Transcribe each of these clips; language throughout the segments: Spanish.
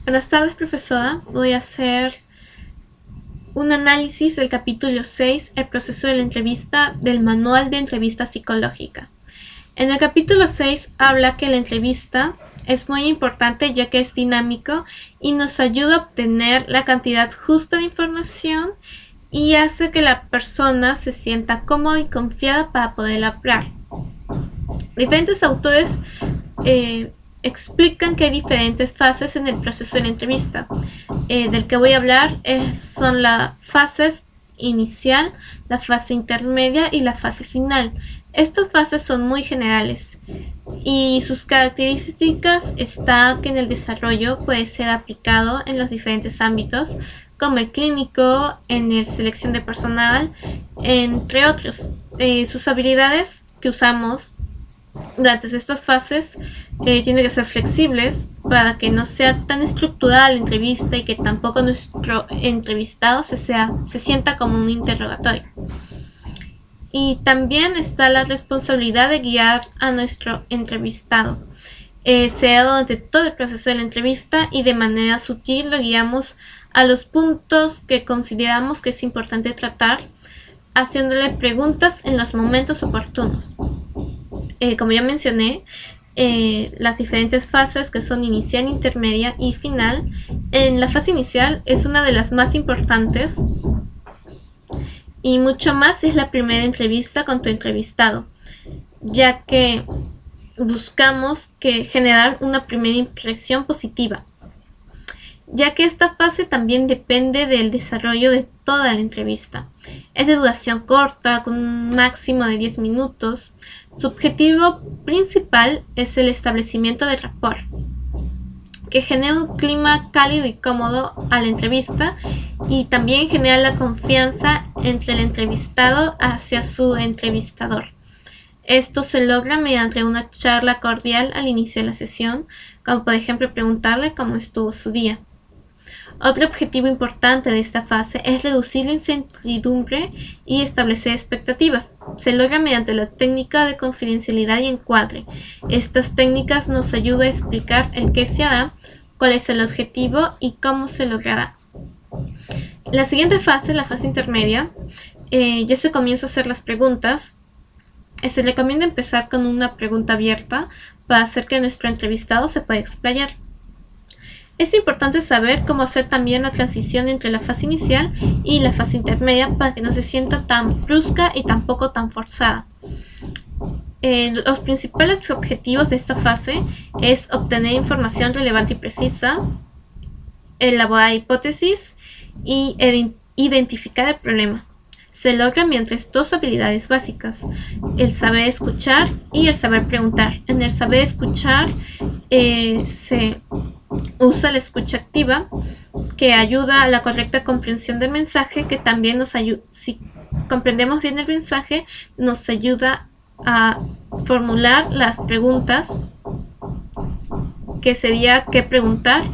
Buenas tardes, profesora. Voy a hacer un análisis del capítulo 6, el proceso de la entrevista del Manual de Entrevista Psicológica. En el capítulo 6 habla que la entrevista es muy importante ya que es dinámico y nos ayuda a obtener la cantidad justa de información y hace que la persona se sienta cómoda y confiada para poder hablar. Diferentes autores explican que hay diferentes fases en el proceso de la entrevista. Del que voy a hablar son las fases inicial, la fase intermedia y la fase final. Estas fases son muy generales y sus características están que en el desarrollo puede ser aplicado en los diferentes ámbitos, como el clínico, en el selección de personal, entre otros. Sus habilidades que usamos durante estas fases tienen que ser flexibles para que no sea tan estructurada la entrevista y que tampoco nuestro entrevistado se sienta como un interrogatorio. Y también está la responsabilidad de guiar a nuestro entrevistado. Sea durante todo el proceso de la entrevista y de manera sutil lo guiamos a los puntos que consideramos que es importante tratar, haciéndole preguntas en los momentos oportunos. Como ya mencioné, las diferentes fases que son inicial, intermedia y final. En la fase inicial es una de las más importantes y mucho más es la primera entrevista con tu entrevistado, ya que buscamos generar una primera impresión positiva, ya que esta fase también depende del desarrollo de toda la entrevista. Es de duración corta, con un máximo de 10 minutos. Su objetivo principal es el establecimiento de rapport, que genera un clima cálido y cómodo a la entrevista y también genera la confianza entre el entrevistado hacia su entrevistador. Esto se logra mediante una charla cordial al inicio de la sesión, como por ejemplo preguntarle cómo estuvo su día. Otro objetivo importante de esta fase es reducir la incertidumbre y establecer expectativas. Se logra mediante la técnica de confidencialidad y encuadre. Estas técnicas nos ayudan a explicar el qué se hará, cuál es el objetivo y cómo se logrará. La siguiente fase, la fase intermedia, ya se comienza a hacer las preguntas. Se recomienda empezar con una pregunta abierta para hacer que nuestro entrevistado se pueda explayar. Es importante saber cómo hacer también la transición entre la fase inicial y la fase intermedia para que no se sienta tan brusca y tampoco tan forzada. Los principales objetivos de esta fase es obtener información relevante y precisa, elaborar hipótesis y identificar el problema. Se logra mediante dos habilidades básicas, el saber escuchar y el saber preguntar. En el saber escuchar se usa la escucha activa, que ayuda a la correcta comprensión del mensaje, que también nos ayuda, si comprendemos bien el mensaje, nos ayuda a formular las preguntas, que sería qué preguntar,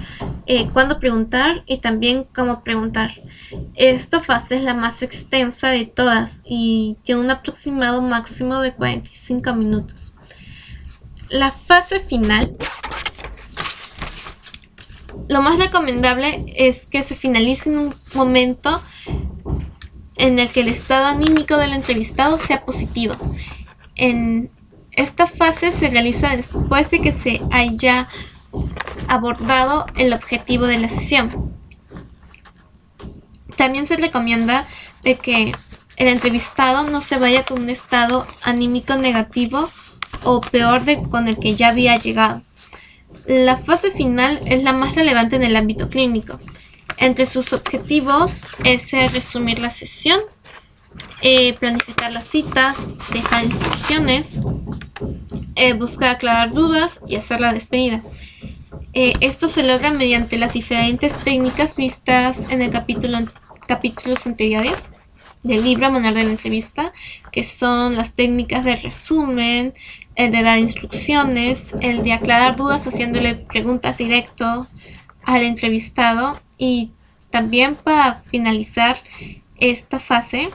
cuándo preguntar y también cómo preguntar. Esta fase es la más extensa de todas y tiene un aproximado máximo de 45 minutos. La fase final, lo más recomendable es que se finalice en un momento en el que el estado anímico del entrevistado sea positivo. En esta fase se realiza después de que se haya abordado el objetivo de la sesión. También se recomienda de que el entrevistado no se vaya con un estado anímico negativo o peor con el que ya había llegado. La fase final es la más relevante en el ámbito clínico. Entre sus objetivos es resumir la sesión, planificar las citas, dejar instrucciones, buscar aclarar dudas y hacer la despedida. Esto se logra mediante las diferentes técnicas vistas en el capítulos anteriores del libro Manual de la Entrevista, que son las técnicas de resumen, el de dar instrucciones, el de aclarar dudas haciéndole preguntas directo al entrevistado. Y también para finalizar esta fase,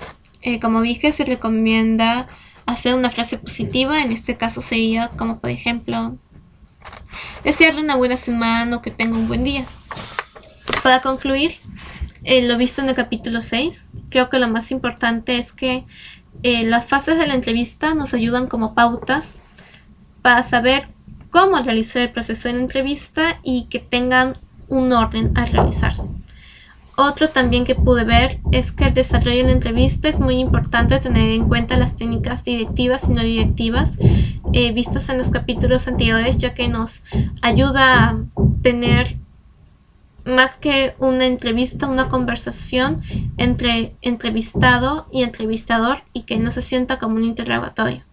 como dije, se recomienda hacer una frase positiva. En este caso sería como por ejemplo desearle una buena semana o que tenga un buen día. Para concluir, lo visto en el capítulo 6, creo que lo más importante es que las fases de la entrevista nos ayudan como pautas para saber cómo realizar el proceso de la entrevista y que tengan un orden al realizarse. Otro también que pude ver es que el desarrollo de la entrevista es muy importante tener en cuenta las técnicas directivas y no directivas vistas en los capítulos anteriores, ya que nos ayuda a tener más que una entrevista, una conversación entre entrevistado y entrevistador y que no se sienta como un interrogatorio.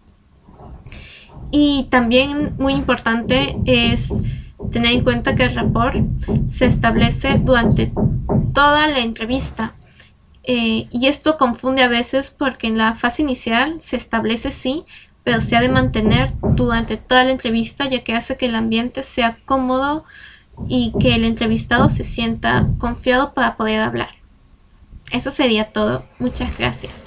Y también muy importante es tener en cuenta que el rapport se establece durante toda la entrevista. Y esto confunde a veces porque en la fase inicial se establece sí, pero se ha de mantener durante toda la entrevista, ya que hace que el ambiente sea cómodo y que el entrevistado se sienta confiado para poder hablar. Eso sería todo. Muchas gracias.